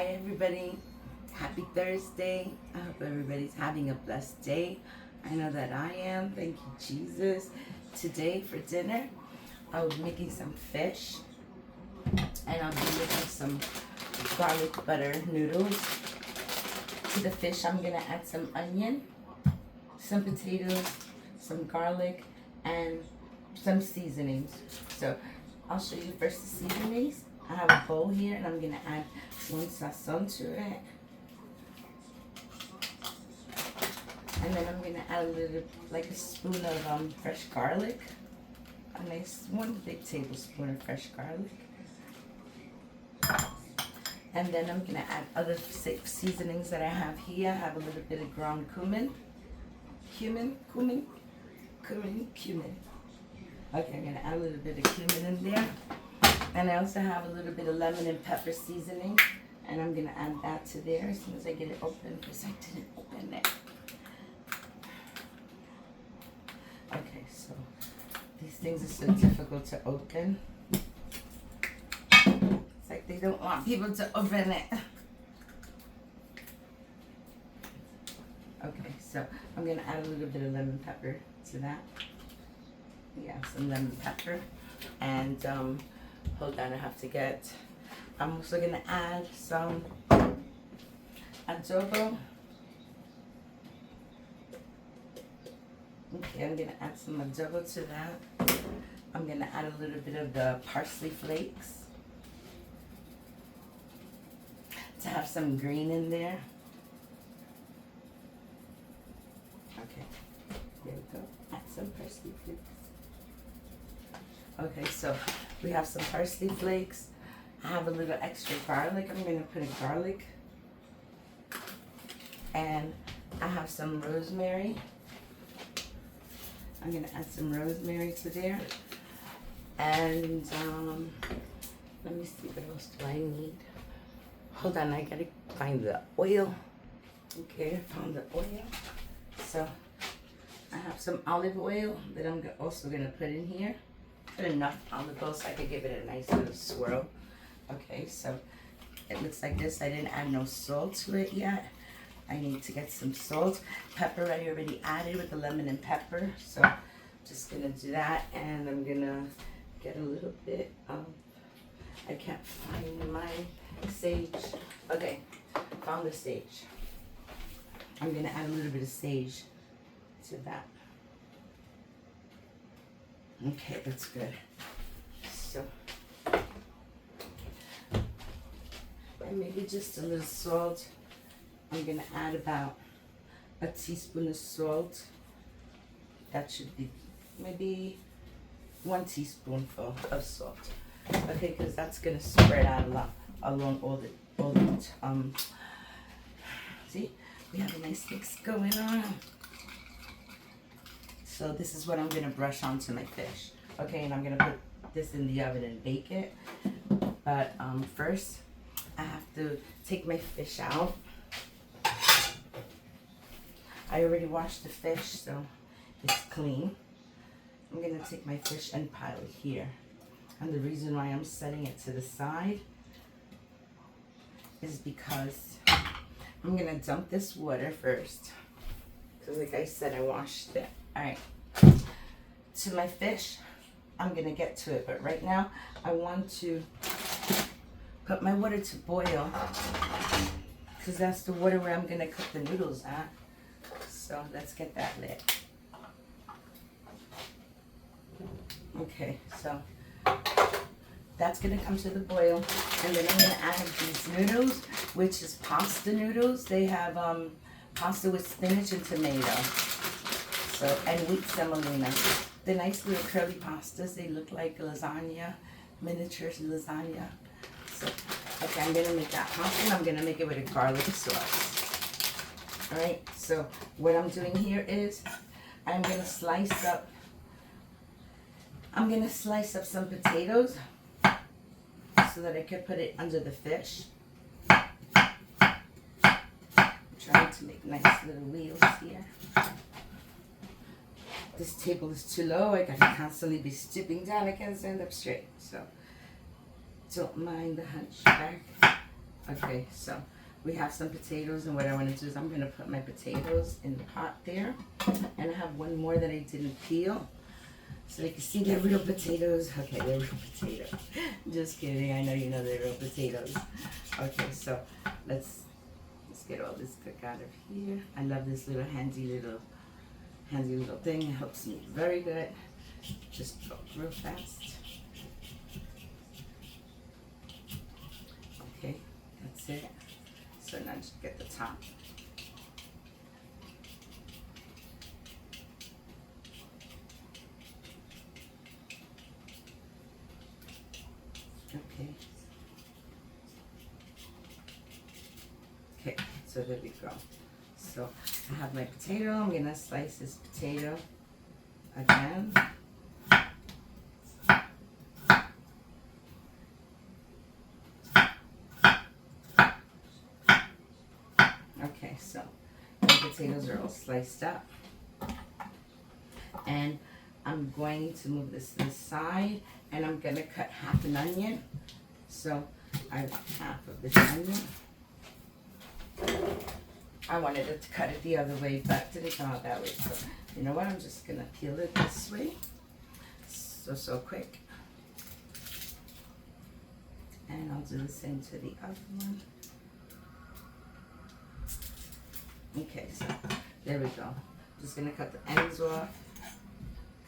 Hi everybody, happy Thursday. I hope everybody's having a blessed day. I know that I am, thank you Jesus. Today for dinner, I'll be making some fish and I'll be making some garlic butter noodles. To the fish, I'm gonna add some onion, some potatoes, some garlic, and some seasonings. So I'll show you first the seasonings. I have a bowl here and I'm gonna add one sazon to it. And then I'm gonna add a little, like a spoon of fresh garlic. A nice 1 big tablespoon of fresh garlic. And then I'm gonna add other seasonings that I have here. I have a little bit of ground cumin. Cumin. Okay, I'm gonna add a little bit of cumin in there. And I also have a little bit of lemon and pepper seasoning. And I'm gonna add that to there as soon as I get it open, because I didn't open it. Okay, so these things are so difficult to open. It's like they don't want people to open it. Okay, so I'm gonna add a little bit of lemon pepper to that. Yeah, some lemon pepper. And hold on, I have to get, I'm also gonna add some adobo. Okay, I'm gonna add some adobo to that. I'm gonna add a little bit of the parsley flakes to have some green in there. Okay, there we go. Add some parsley flakes. Okay, so we have some parsley flakes. I have a little extra garlic. I'm gonna put a garlic. And I have some rosemary. I'm gonna add some rosemary to there. And let me see, what else do I need? Hold on, I gotta find the oil. Okay, I found the oil. So I have some olive oil that I'm also gonna put in here. Put enough olive oil so I could give it a nice little swirl. Okay, so it looks like this. I didn't add no salt to it yet. I need to get some salt. Pepper I already added with the lemon and pepper. So just gonna do that, and I'm gonna get a little bit of, I can't find my sage. Okay, found the sage. I'm gonna add a little bit of sage to that. Okay, that's good. So, and maybe just a little salt. I'm gonna add about a teaspoon of salt. That should be maybe 1 teaspoonful of salt. Okay, because that's gonna spread out a lot along all the see, we have a nice mix going on. So this is what I'm gonna brush onto my fish. Okay, and I'm gonna put this in the oven and bake it. But first, I have to take my fish out. I already washed the fish, so it's clean. I'm gonna take my fish and pile it here. And the reason why I'm setting it to the side is because I'm gonna dump this water first. Because like I said, I washed it. Alright, to my fish, I'm gonna get to it, but right now I want to put my water to boil, because that's the water where I'm gonna cook the noodles at. So let's get that lit. Okay, so that's gonna come to the boil, and then I'm gonna add these noodles, which is pasta noodles. They have pasta with spinach and tomato. So, and wheat semolina. The nice little curly pastas, they look like lasagna, miniature lasagna. So, okay, I'm gonna make that pasta, and I'm gonna make it with a garlic sauce. Alright, so what I'm doing here is I'm gonna slice up some potatoes so that I can put it under the fish. I'm trying to make nice little wheels here. This table is too low. I gotta constantly be stooping down. I can't stand up straight. So don't mind the hunchback. Okay, so we have some potatoes, and what I want to do is I'm going to put my potatoes in the pot there, and I have one more that I didn't peel, so you can see they're real potatoes. Okay, they're real potatoes. Just kidding. I know you know they're real potatoes. Okay, so let's get all this cooked out of here. I love this little handy little thing. It helps me very good. Just go real fast. Okay, that's it. So now just get the top. Okay. Okay, so there we go. So I have my potato. I'm gonna slice this potato again. Okay, so the potatoes are all sliced up. And I'm going to move this to the side, and I'm gonna cut half an onion. So I have half of this onion. I wanted to cut it the other way, but it didn't come out that way. So you know what? I'm just gonna peel it this way. So quick. And I'll do the same to the other one. Okay, so there we go. Just gonna cut the ends off.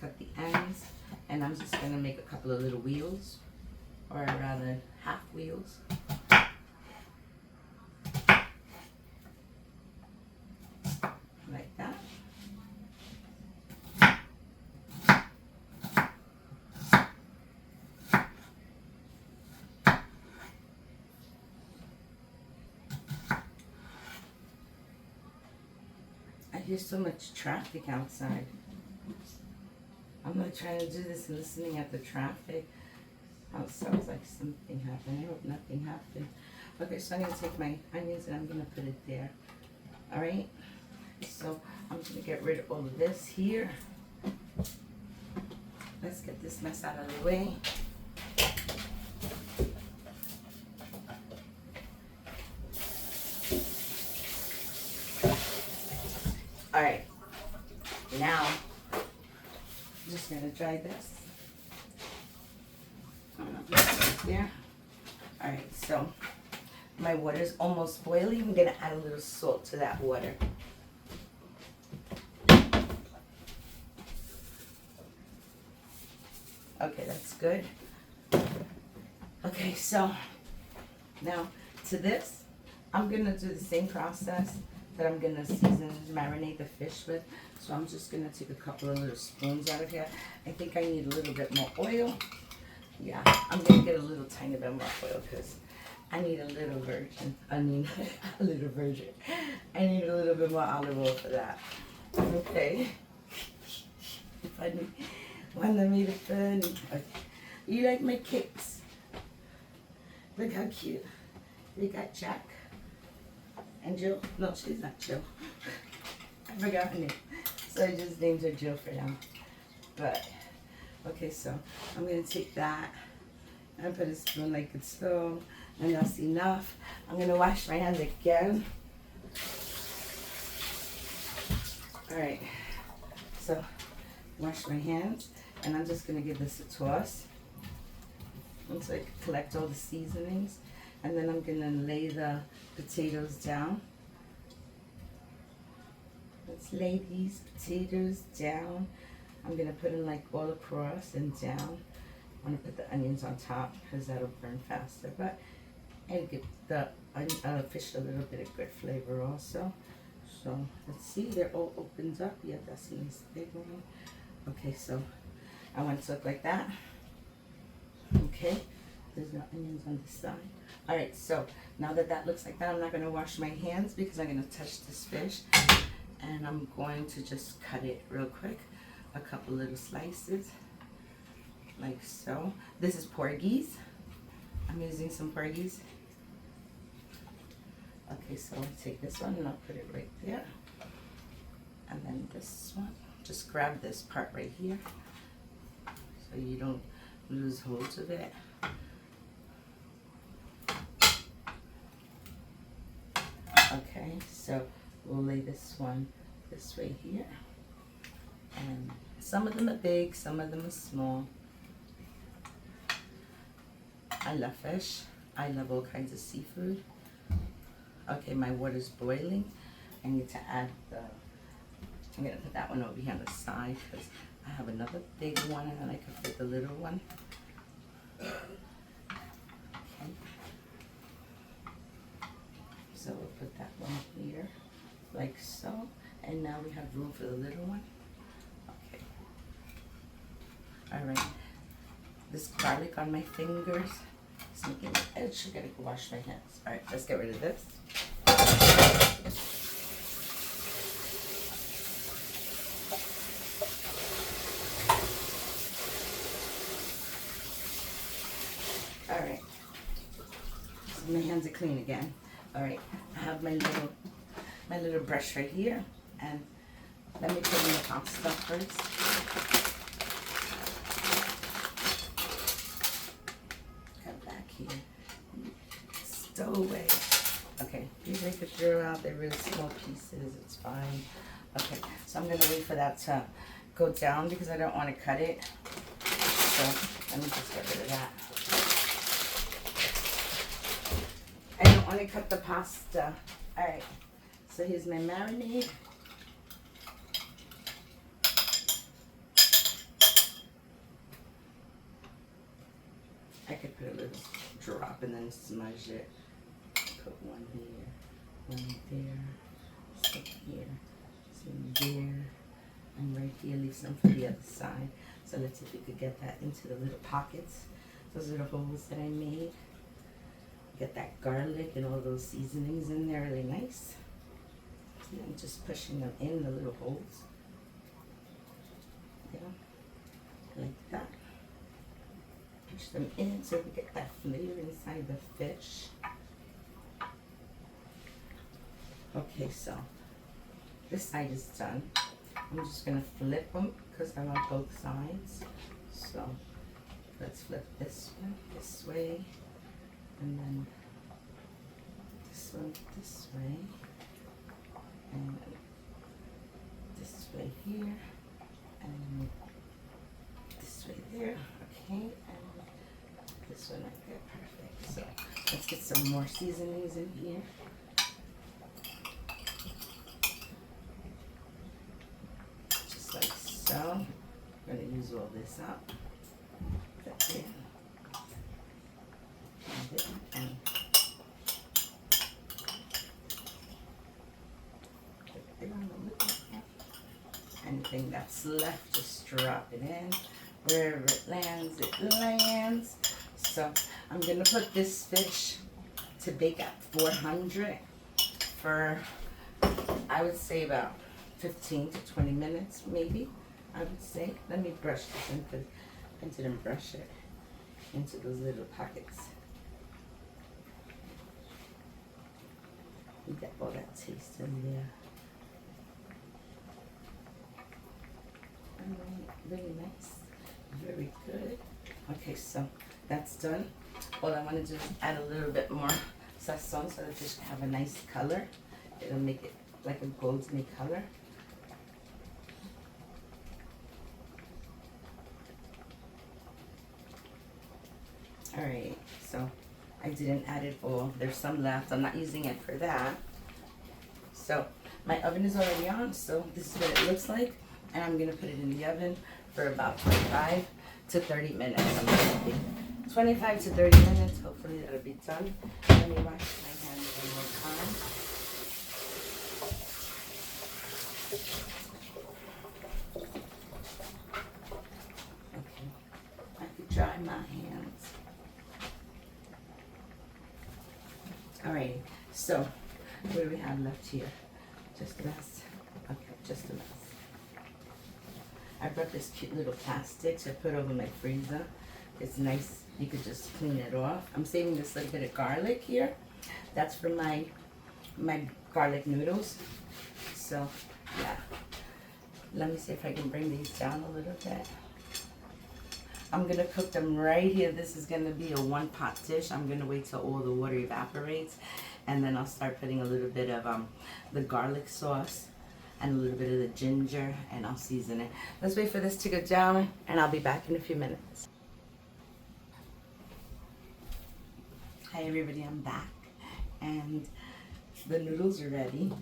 Cut the ends, and I'm just gonna make a couple of little wheels, or rather half wheels. Like that. I hear so much traffic outside. I'm not trying to do this and listening at the traffic. Oh, it sounds like something happened. I hope nothing happened. Okay, so I'm going to take my onions and I'm going to put it there. Alright? So I'm going to get rid of all of this here. Let's get this mess out of the way. Alright. Now, I'm just going to dry this. I'm going to put it right there. Alright, so my water is almost boiling. I'm going to add a little salt to that water. Okay, that's good. Okay, so now to this, I'm going to do the same process that I'm going to season and marinate the fish with. So I'm just going to take a couple of little spoons out of here. I think I need a little bit more oil. Yeah, I'm going to get a little tiny bit more oil because I need a little virgin. I need a little virgin. I need a little bit more olive oil for that. Okay. Funny. Wanna meet a funny. Okay. You like my cakes? Look how cute. We got Jack and Jill. No, she's not Jill. I forgot her name. So I just named her Jill for now. But, okay, so I'm going to take that and put a spoon like it's so, and that's enough. I'm going to wash my hands again. Alright, so wash my hands, and I'm just going to give this a toss until I collect all the seasonings. And then I'm going to lay the potatoes down. Let's lay these potatoes down. I'm going to put them like all across and down. I want to put the onions on top because that'll burn faster. But it'll give the fish a little bit of good flavor also. So let's see, they're all opened up. Yeah, that's a nice big one. Okay, so I want it to look like that. Okay, there's no onions on this side. Alright, so now that that looks like that, I'm not going to wash my hands because I'm going to touch this fish. And I'm going to just cut it real quick. A couple little slices. Like so. This is Porgies. I'm using some Porgies. Okay, so I'll take this one and I'll put it right there. And then this one. Just grab this part right here so you don't lose hold of it. Okay, so we'll lay this one this way here. And some of them are big, some of them are small. I love fish. I love all kinds of seafood. Okay, my water's boiling. I need to add I'm gonna put that one over here on the side because I have another big one and then I can fit the little one. Okay. So we'll put that one here, like so. And now we have room for the little one. Okay. All right. This garlic on my fingers is making me itch. I gotta go wash my hands. All right, let's get rid of this. All right, so my hands are clean again. All right, I have my little brush right here, and let me put in the hot stuff first. Cut back here, stow away. Okay, these I could throw out. They're really small pieces. It's fine. Okay, so I'm gonna wait for that to go down because I don't want to cut it. So let me just get rid of that. I don't want to cut the pasta. All right, so here's my marinade. I could put a little drop and then smudge it. Put one here, one there, some here, some there, and right here. Leave some for the other side. So let's see if we could get that into the little pockets. Those are the holes that I made. Get that garlic and all those seasonings in there really nice. And I'm just pushing them in the little holes. Yeah, like that. Push them in so we get that flavor inside the fish. Okay, so this side is done. I'm just gonna flip them because I want both sides. So let's flip this one this way, and then this one this way, and this way here, and this way there. Okay, and this one right there. Perfect. So let's get some more seasonings in here. So I'm going to use all this up. That's it. And anything that's left, just drop it in. Wherever it lands, it lands. So I'm going to put this fish to bake at 400 for, I would say, about 15 to 20 minutes, maybe. I would say. Let me brush this in because I didn't brush it into those little pockets. You get all that taste in there. Really nice. Very good. Okay, so that's done. All I want to do is add a little bit more sazon so that fish can have a nice color. It'll make it like a golden color. Alright, so I didn't add it all. There's some left. I'm not using it for that. So my oven is already on, so this is what it looks like. And I'm going to put it in the oven for about 25 to 30 minutes. I'm thinking 25 to 30 minutes. Hopefully that'll be done. Let me wash my hands one more time. Okay, I could dry my hands. Alrighty, so what do we have left here? Just a mess. Okay, just a mess. I brought this cute little plastic to put over my freezer. It's nice. You could just clean it off. I'm saving this little bit of garlic here. That's for my garlic noodles. So yeah. Let me see if I can bring these down a little bit. I'm gonna cook them right here. This is gonna be a one pot dish. I'm gonna wait till all the water evaporates, and then I'll start putting a little bit of the garlic sauce and a little bit of the ginger, and I'll season it. Let's wait for this to go down, and I'll be back in a few minutes. Hi everybody, I'm back, and the noodles are ready.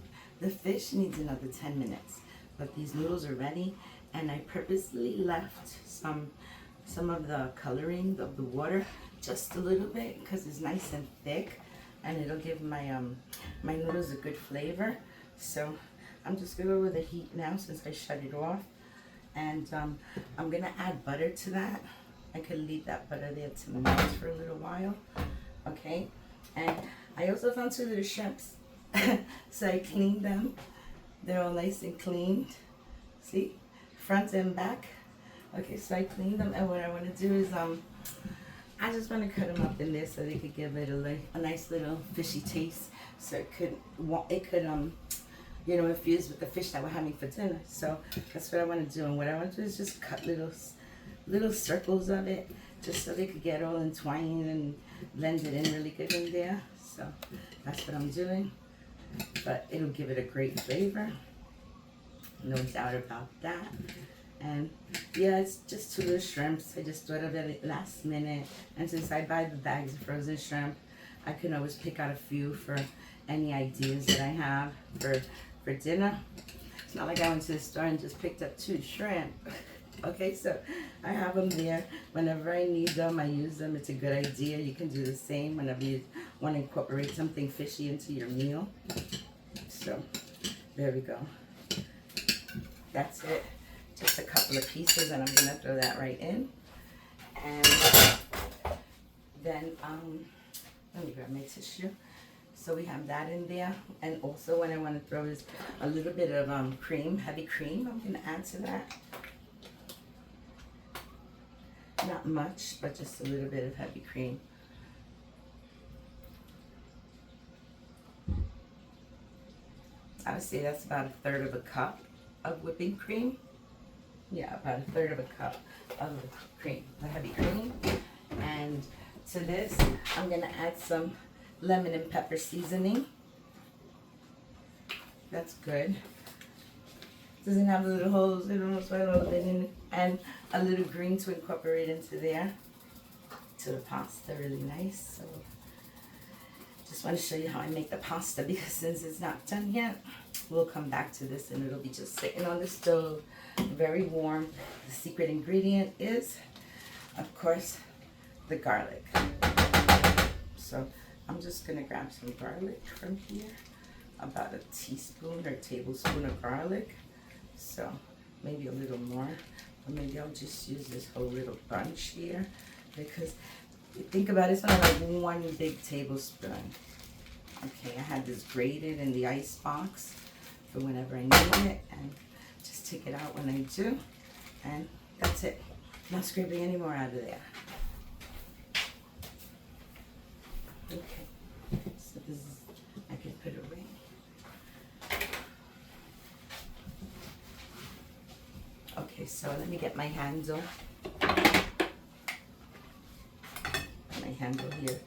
The fish needs another 10 minutes, but these noodles are ready, and I purposely left some of the coloring of the water just a little bit because it's nice and thick, and it'll give my my noodles a good flavor. So I'm just gonna go with the heat now since I shut it off, and I'm gonna add butter to that. I could leave that butter there to melt for a little while. Okay, and I also found 2 little shrimps. So I cleaned them. They're all nice and cleaned. See, front and back. Okay, so I cleaned them, and what I want to do is I just want to cut them up in there so they could give it a nice little fishy taste. So it could you know, infuse with the fish that we're having for dinner. So that's what I want to do, and what I want to do is just cut little circles of it, just so they could get all entwined and blend it in really good in there. So that's what I'm doing, but it'll give it a great flavor, no doubt about that. And yeah, it's just 2 little shrimps. I just thought of it last minute, and since I buy the bags of frozen shrimp, I can always pick out a few for any ideas that I have for dinner. It's not like I went to the store and just picked up 2 shrimp. Okay, so I have them there. Whenever I need them, I use them. It's a good idea. You can do the same whenever you want to incorporate something fishy into your meal. So there we go. That's it. Just a couple of pieces, and I'm gonna throw that right in. And then let me grab my tissue. So we have that in there, and also what I want to throw is a little bit of cream, heavy cream. I'm gonna add to that. Not much, but just a little bit of heavy cream. I would say that's about 1/3 of a cup of whipping cream. Yeah, about 1/3 of a cup of cream, the heavy cream. And to this, I'm gonna add some lemon and pepper seasoning. That's good. Doesn't have the little holes, it almost right all of it in, and a little green to incorporate into there to the pasta, really nice. So just want to show you how I make the pasta, because since it's not done yet, we'll come back to this and it'll be just sitting on the stove, very warm. The secret ingredient is, of course, the garlic. So I'm just gonna grab some garlic from here, about a teaspoon or tablespoon of garlic. So maybe a little more, or maybe I'll just use this whole little bunch here, because think about it, it's only like 1 big tablespoon. Okay, I had this grated in the ice box for whenever I need it, and just take it out when I do, and that's it. Not scraping any more out of there. Okay, so this is, I can put it away. Okay, so let me get my handle. My handle here.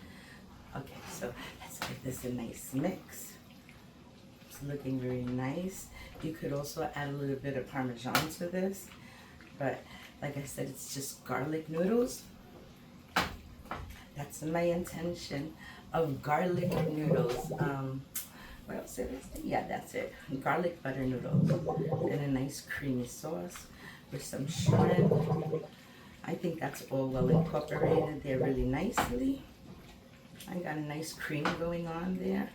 Okay, so let's give this a nice mix. It's looking very nice. You could also add a little bit of Parmesan to this, but like I said, it's just garlic noodles. That's my intention of garlic noodles. What else is it? Yeah, that's it. Garlic butter noodles and a nice creamy sauce with some shrimp. I think that's all well incorporated there really nicely. I got a nice cream going on there.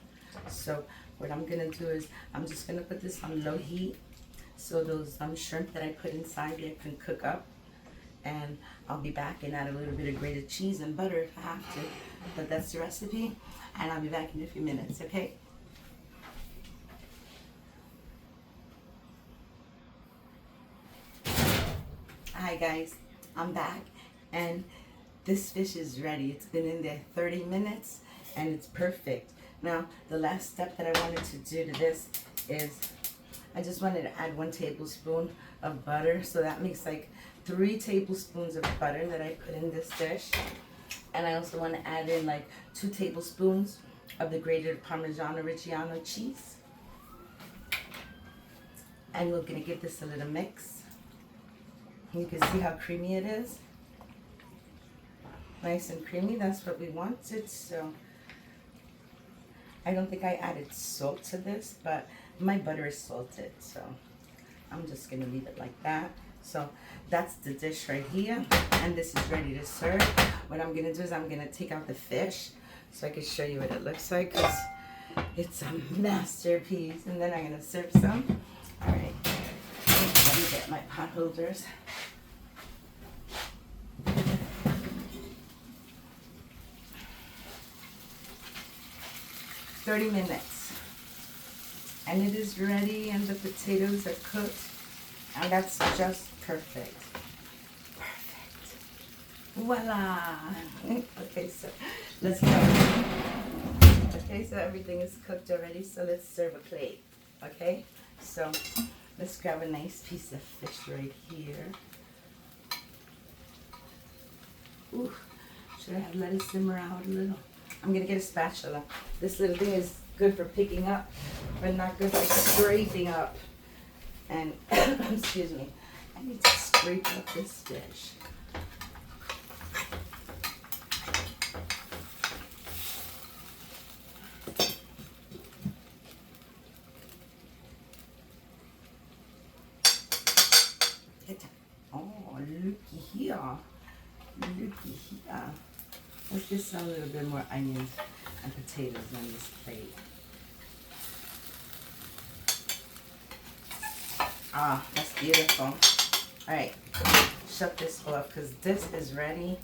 So what I'm gonna do is I'm just gonna put this on low heat so those shrimp that I put inside there can cook up. And I'll be back and add a little bit of grated cheese and butter if I have to. But that's the recipe, and I'll be back in a few minutes, okay? Hi guys, I'm back, and this fish is ready. It's been in there 30 minutes and it's perfect. Now the last step that I wanted to do to this is I just wanted to add 1 tablespoon of butter, so that makes like 3 tablespoons of butter that I put in this dish. And I also want to add in like 2 tablespoons of the grated Parmigiano Reggiano cheese. And we're going to give this a little mix. You can see how creamy it is. Nice and creamy, that's what we wanted. So I don't think I added salt to this, but my butter is salted, so I'm just gonna leave it like that. So that's the dish right here, and this is ready to serve. What I'm gonna do is I'm gonna take out the fish so I can show you what it looks like, because it's a masterpiece. And then I'm gonna serve some. All right, let me get my pot holders. 30 minutes and it is ready, and the potatoes are cooked, and that's just perfect. Voila. Okay, so let's go. Okay, so everything is cooked already, so let's serve a plate. Okay, so let's grab a nice piece of fish right here. Ooh, should I have let it simmer out a little? I'm gonna get a spatula. This little thing is good for picking up, but not good for scraping up. And excuse me, I need to scrape up this fish. Oh, looky here. Looky here. Let's get some little bit more onions and potatoes on this plate. Ah, that's beautiful. All right, shut this off because this is ready.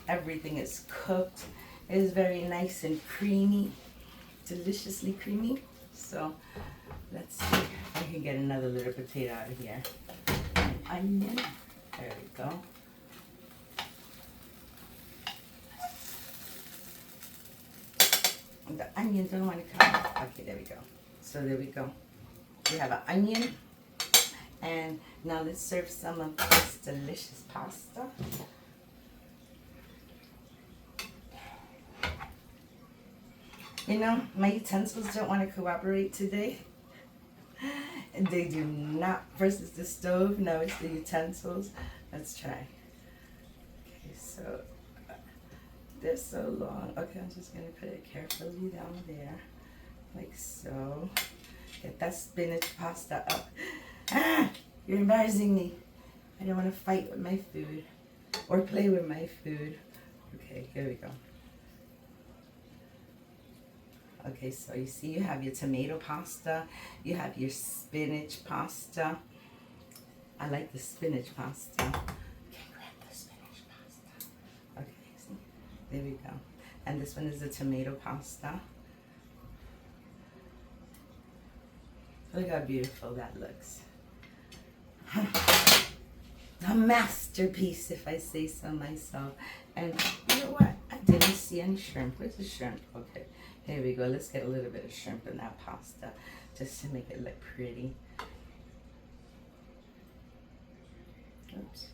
Everything is cooked. It is very nice and creamy, deliciously creamy. So let's see if I can get another little potato out of here. An onion. There we go. The onions don't want to come. Okay, there we go. So there we go. We have an onion. And now let's serve some of this delicious pasta. You know, my utensils don't want to cooperate today. And they do not. First it's the stove, now it's the utensils. Let's try. Okay, so they're so long. Okay, I'm just going to put it carefully down there, like so. Get that spinach pasta up. Ah, you're embarrassing me. I don't want to fight with my food or play with my food. Okay, here we go. Okay, so you see you have your tomato pasta, you have your spinach pasta. I like the spinach pasta. Okay, grab the spinach pasta. Okay, see, there we go. And this one is the tomato pasta. Look how beautiful that looks. A masterpiece, if I say so myself. And you know what? I didn't see any shrimp. Where's the shrimp? Okay, here we go. Let's get a little bit of shrimp in that pasta just to make it look pretty. Oops.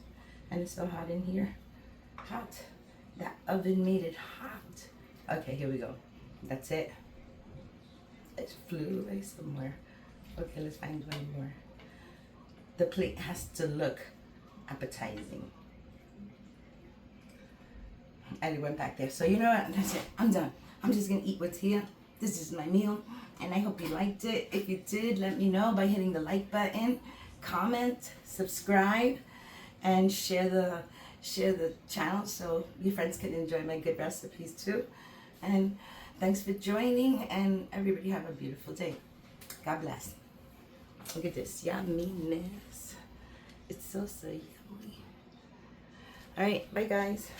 And it's so hot in here. Hot. That oven made it hot. Okay, here we go. That's it. It flew away somewhere. Okay, let's find one more. The plate has to look appetizing. And it went back there. So you know what? That's it. I'm done. I'm just going to eat what's here. This is my meal. And I hope you liked it. If you did, let me know by hitting the like button, comment, subscribe, and share the channel so your friends can enjoy my good recipes too. And thanks for joining, and everybody have a beautiful day. God bless. Look at this yumminess. It's so yummy. All right, bye guys.